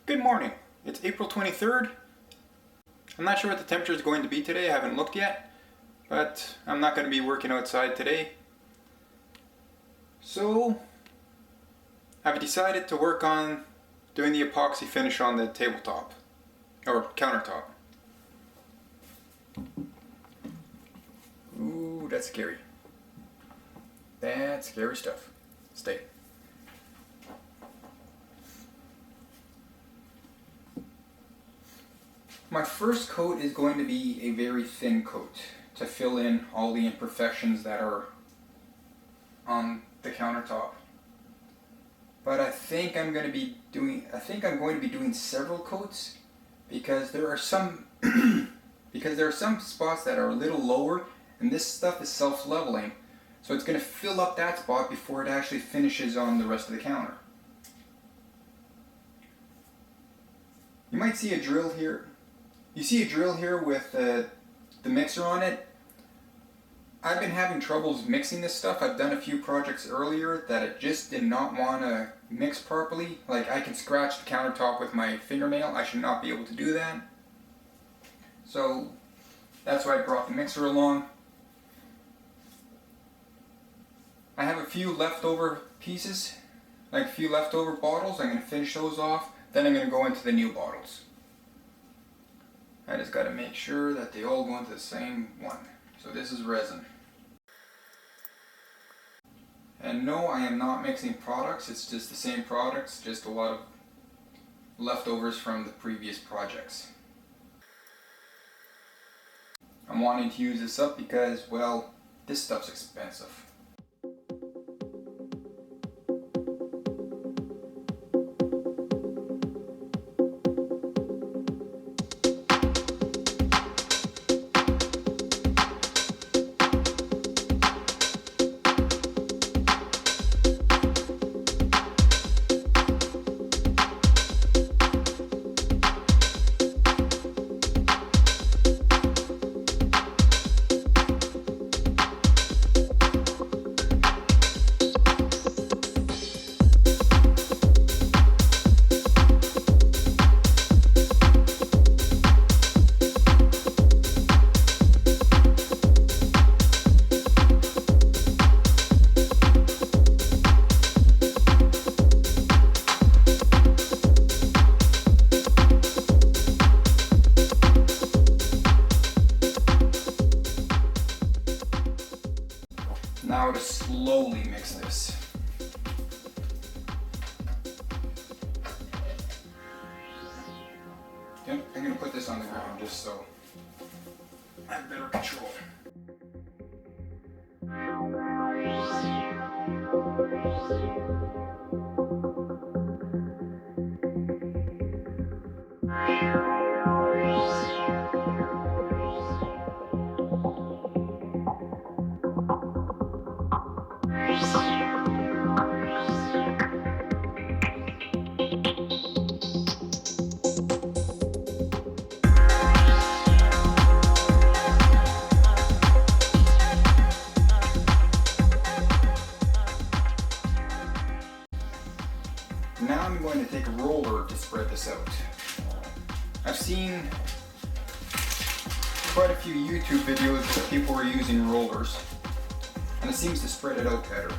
Good morning. It's April 23rd. I'm not sure what the temperature is going to be today. I haven't looked yet, but I'm not going to be working outside today. So I've decided to work on doing the epoxy finish on the tabletop or countertop. Ooh, that's scary. That's scary stuff. Stay. My first coat is going to be a very thin coat to fill in all the imperfections that are on the countertop. But I think I'm going to be doing several coats because there are some spots that are a little lower, and this stuff is self-leveling, so it's going to fill up that spot before it actually finishes on the rest of the counter. You might see a drill here. You see a drill here with the mixer on it. I've been having troubles mixing this stuff. I've done a few projects earlier that it just did not want to mix properly. Like, I can scratch the countertop with my fingernail. I should not be able to do that. So that's why I brought the mixer along. I have a few leftover pieces, like a few leftover bottles. I'm going to finish those off. Then I'm going to go into the new bottles. I just got to make sure that they all go into the same one. So this is resin. And no, I am not mixing products. It's just the same products, just a lot of leftovers from the previous projects. I'm wanting to use this up because, well, this stuff's expensive. Now to slowly mix this. Yep, I'm going to put this on the ground just so I have better control. Now I'm going to take a roller to spread this out. I've seen quite a few YouTube videos where people were using rollers, and it seems to spread it out better.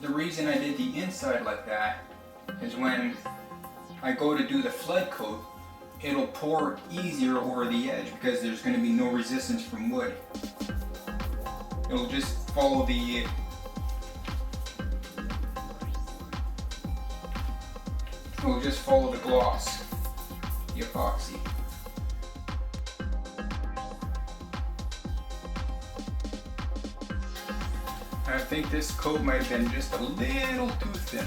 The reason I did the inside like that is when I go to do the flood coat, it'll pour easier over the edge because there's going to be no resistance from wood. It'll just follow the gloss, the epoxy. I think this coat might have been just a little too thin.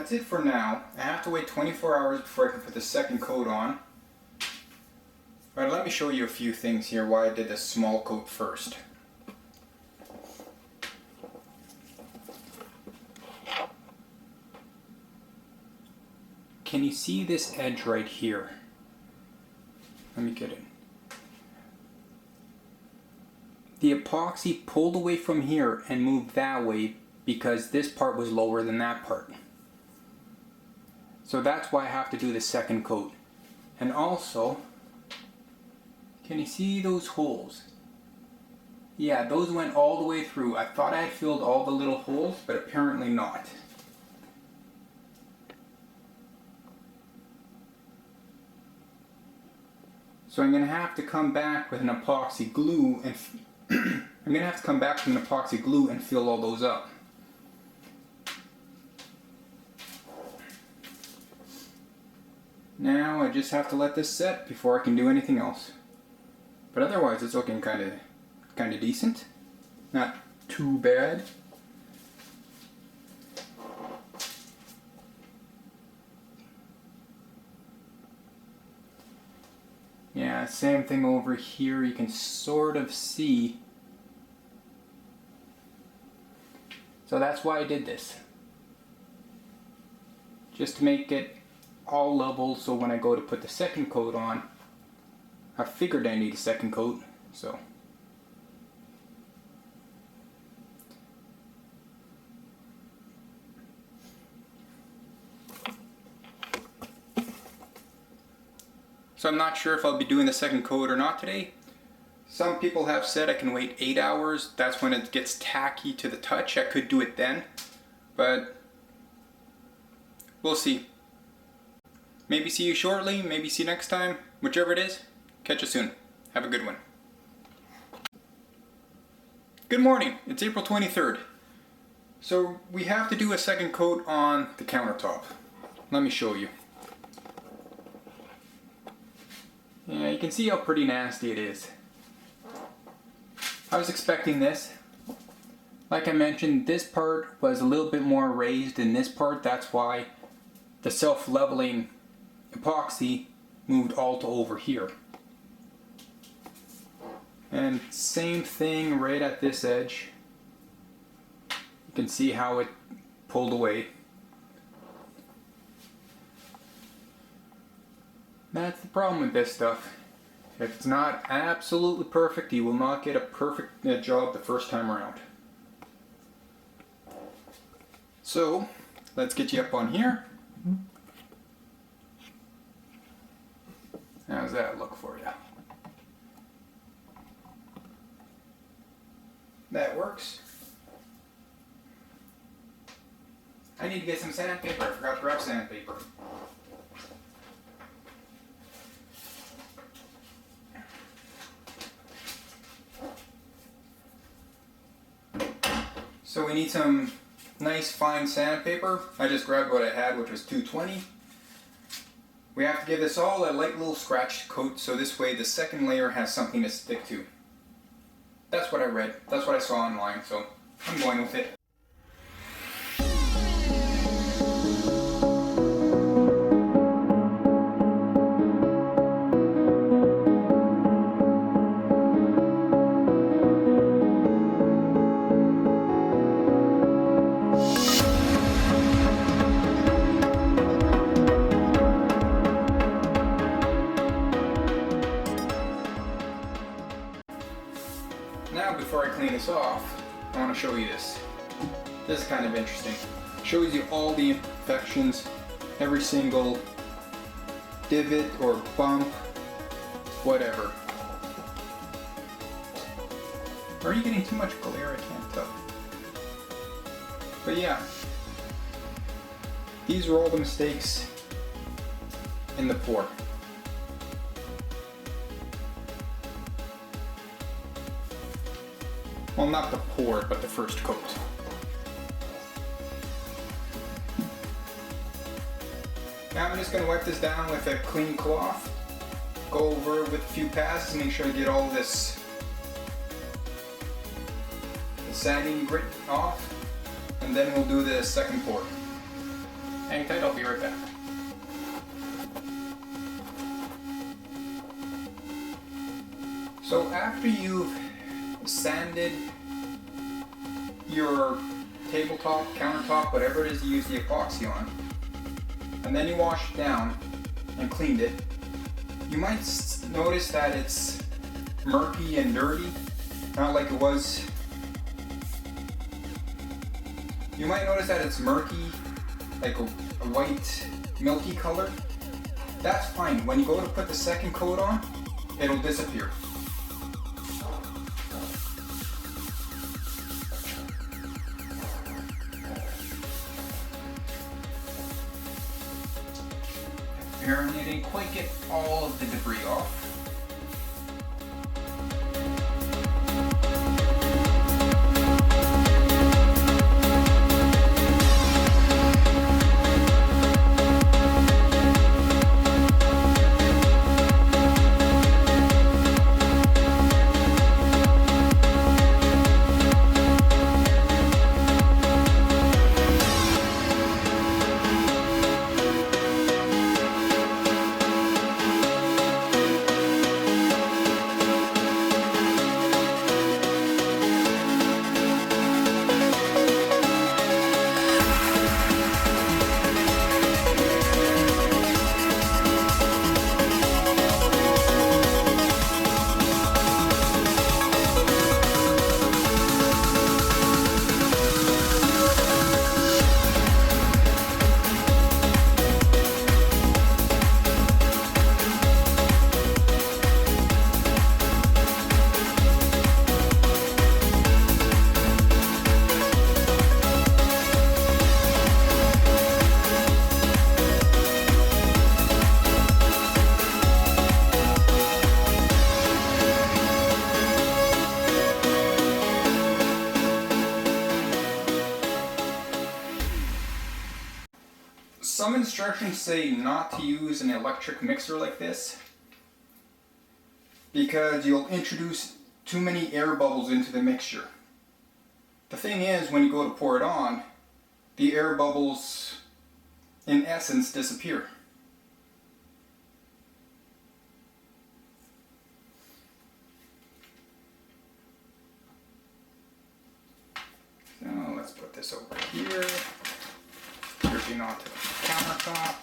That's it for now. I have to wait 24 hours before I can put the second coat on. But let me show you a few things here why I did this small coat first. Can you see this edge right here? Let me get it. The epoxy pulled away from here and moved that way because this part was lower than that part. So that's why I have to do the second coat. And also, can you see those holes? Yeah, those went all the way through. I thought I had filled all the little holes, but apparently not. So I'm going to have to come back with an epoxy glue and I'm going to have to come back with an epoxy glue and fill all those up. Now I just have to let this set before I can do anything else. But otherwise it's looking kind of decent. Not too bad. Yeah, same thing over here. You can sort of see. So that's why I did this. Just to make it all level, so when I go to put the second coat on, I figured I need a second coat, so. So I'm not sure if I'll be doing the second coat or not today. Some people have said I can wait 8 hours. That's when it gets tacky to the touch. I could do it then, but we'll see. Maybe see you shortly, maybe see you next time. Whichever it is, catch you soon. Have a good one. Good morning, it's April 23rd. So we have to do a second coat on the countertop. Let me show you. Yeah, you can see how pretty nasty it is. I was expecting this. Like I mentioned, this part was a little bit more raised than this part. That's why the self-leveling epoxy moved all to over here. And same thing right at this edge. You can see how it pulled away. That's the problem with this stuff. If it's not absolutely perfect, you will not get a perfect job the first time around. So, let's get you up on here. How's that look for you? That works. I need to get some sandpaper. I forgot to grab sandpaper. So we need some nice fine sandpaper. I just grabbed what I had, which was 220. We have to give this all a light little scratch coat, so this way the second layer has something to stick to. That's what I read. That's what I saw online, so I'm going with it. Now before I clean this off, I want to show you this. This is kind of interesting. It shows you all the imperfections, every single divot or bump, whatever. Are you getting too much glare? I can't tell. But yeah, these are all the mistakes in the pour. Well, not the pour, but the first coat. Now I'm just going to wipe this down with a clean cloth, go over it with a few passes, make sure I get all this the sagging grit off, and then we'll do the second pour. Hang tight, I'll be right back. So after you've sanded your tabletop, countertop, whatever it is you use the epoxy on, and then you wash it down and cleaned it, you might notice that it's murky and dirty, not like it was. You might notice that it's murky, like a white, milky color. That's fine. When you go to put the second coat on, it'll disappear. Apparently I didn't quite get all of the debris off. Some instructions say not to use an electric mixer like this because you'll introduce too many air bubbles into the mixture. The thing is, when you go to pour it on, the air bubbles in essence disappear. So let's put this over here. Dripping onto the countertop.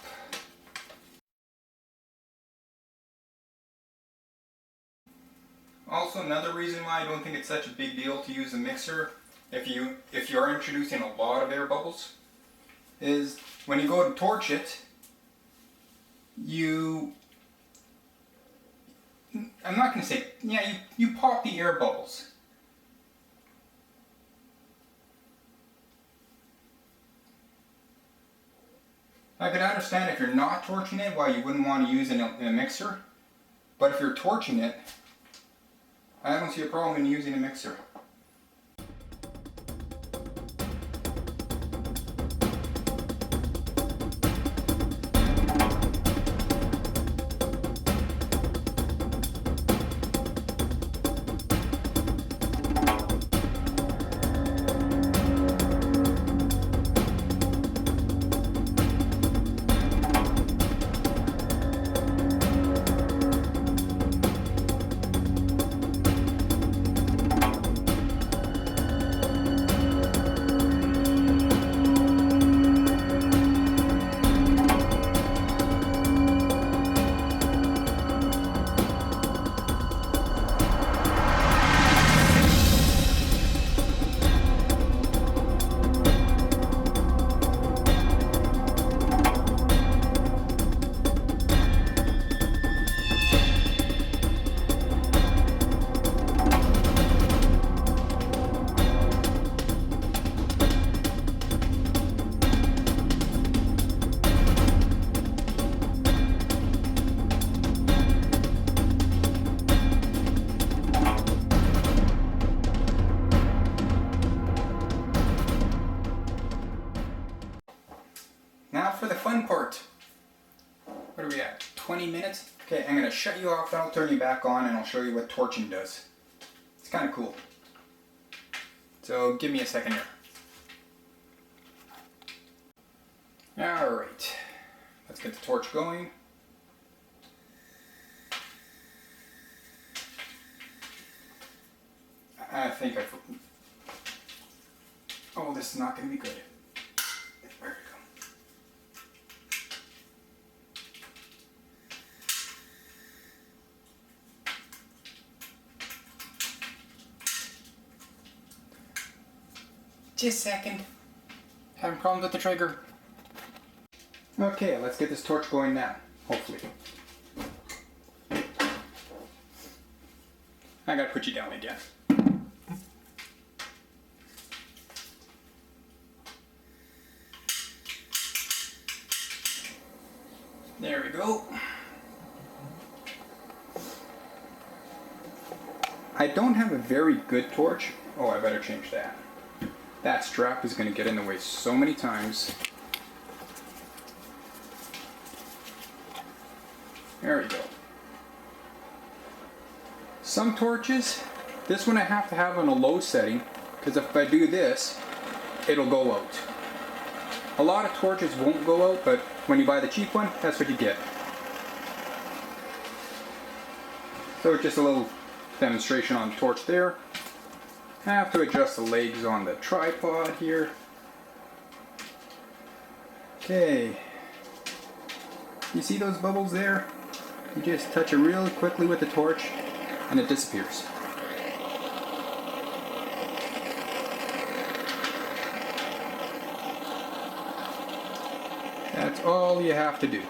Also, another reason why I don't think it's such a big deal to use a mixer if you're introducing a lot of air bubbles is when you go to torch it, I'm not going to say, yeah, you pop the air bubbles. I could understand if you're not torching it, why you wouldn't want to use it in a mixer. But if you're torching it, I don't see a problem in using a mixer. Now for the fun part. What are we at? 20 minutes? Okay, I'm going to shut you off, then I'll turn you back on and I'll show you what torching does. It's kind of cool. So give me a second here. Alright, let's get the torch going. I think oh, this is not going to be good. There we go. Just a second. Having problems with the trigger. Okay, let's get this torch going now, hopefully. I gotta put you down again. There we go. I don't have a very good torch. Oh, I better change that. That strap is going to get in the way so many times. There we go. Some torches, this one I have to have on a low setting, because if I do this, it'll go out. A lot of torches won't go out, but when you buy the cheap one, that's what you get. So just a little demonstration on the torch there. I have to adjust the legs on the tripod here. Okay. You see those bubbles there? You just touch it real quickly with the torch and it disappears. That's all you have to do.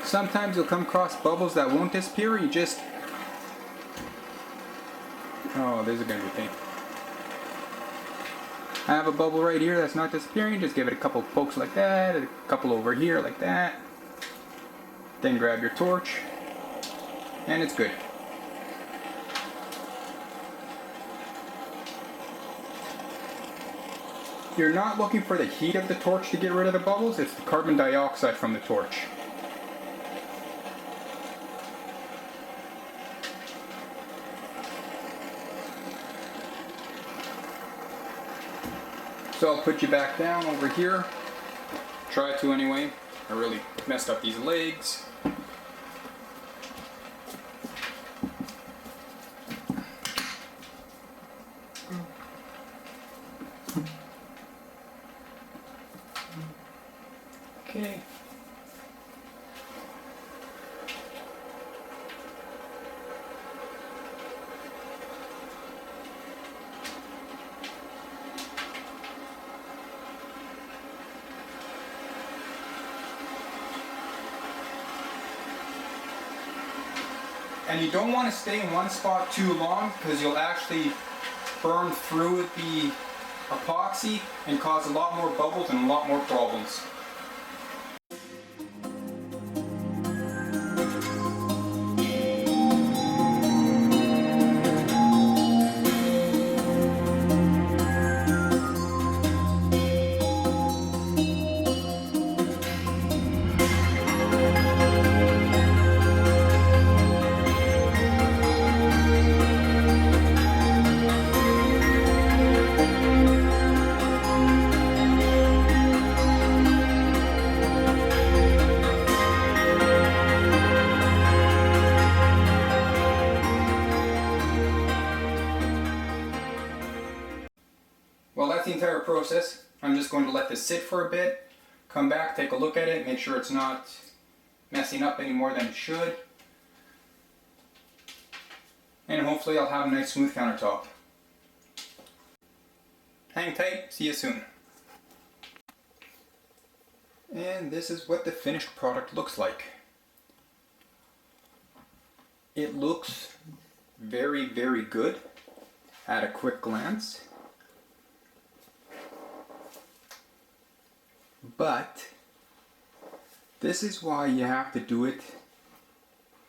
Sometimes you'll come across bubbles that won't disappear. You just... Oh, there's a gonna be pain. I have a bubble right here that's not disappearing. Just give it a couple pokes like that, a couple over here like that. Then grab your torch, and it's good. You're not looking for the heat of the torch to get rid of the bubbles. It's the carbon dioxide from the torch. So I'll put you back down over here. Try to anyway. I really messed up these legs. Okay. And you don't want to stay in one spot too long because you'll actually burn through the epoxy and cause a lot more bubbles and a lot more problems. Well, that's the entire process. I'm just going to let this sit for a bit, come back, take a look at it, make sure it's not messing up any more than it should. And hopefully I'll have a nice smooth countertop. Hang tight, see you soon. And this is what the finished product looks like. It looks very, very good at a quick glance. But this is why you have to do it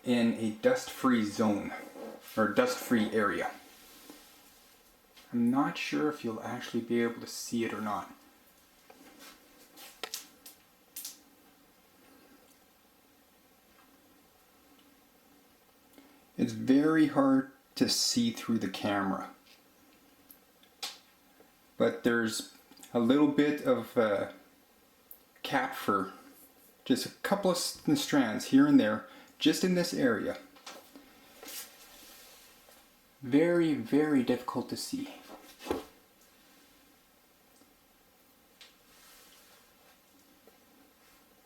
in a dust-free zone or dust-free area. I'm not sure if you'll actually be able to see it or not. It's very hard to see through the camera. but there's a little bit of cat fur, just a couple of strands here and there, just in this area. Very, very difficult to see.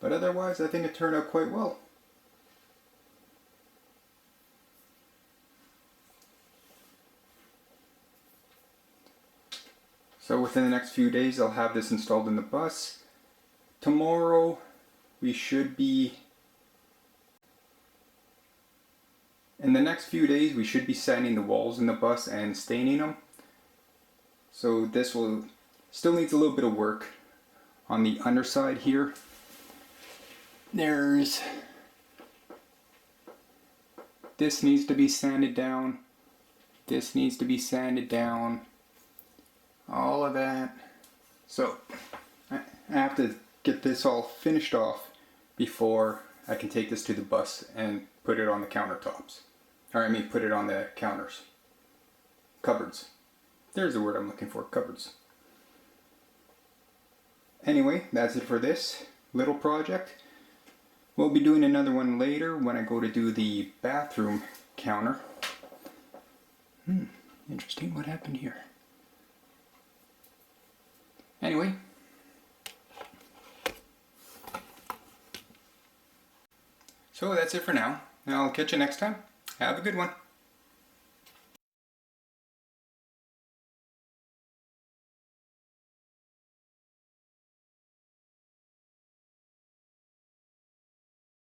But otherwise, I think it turned out quite well. So within the next few days, I'll have this installed in the bus. Tomorrow, we should be... In the next few days, we should be sanding the walls in the bus and staining them. So this will still needs a little bit of work on the underside here. This needs to be sanded down. This needs to be sanded down. All of that. So I have to get this all finished off before I can take this to the bus and put it on the countertops. Or I mean put it on the counters. Cupboards. There's the word I'm looking for, cupboards. Anyway, that's it for this little project. We'll be doing another one later when I go to do the bathroom counter. Interesting, what happened here? Anyway. So that's it for now. I'll catch you next time. Have a good one.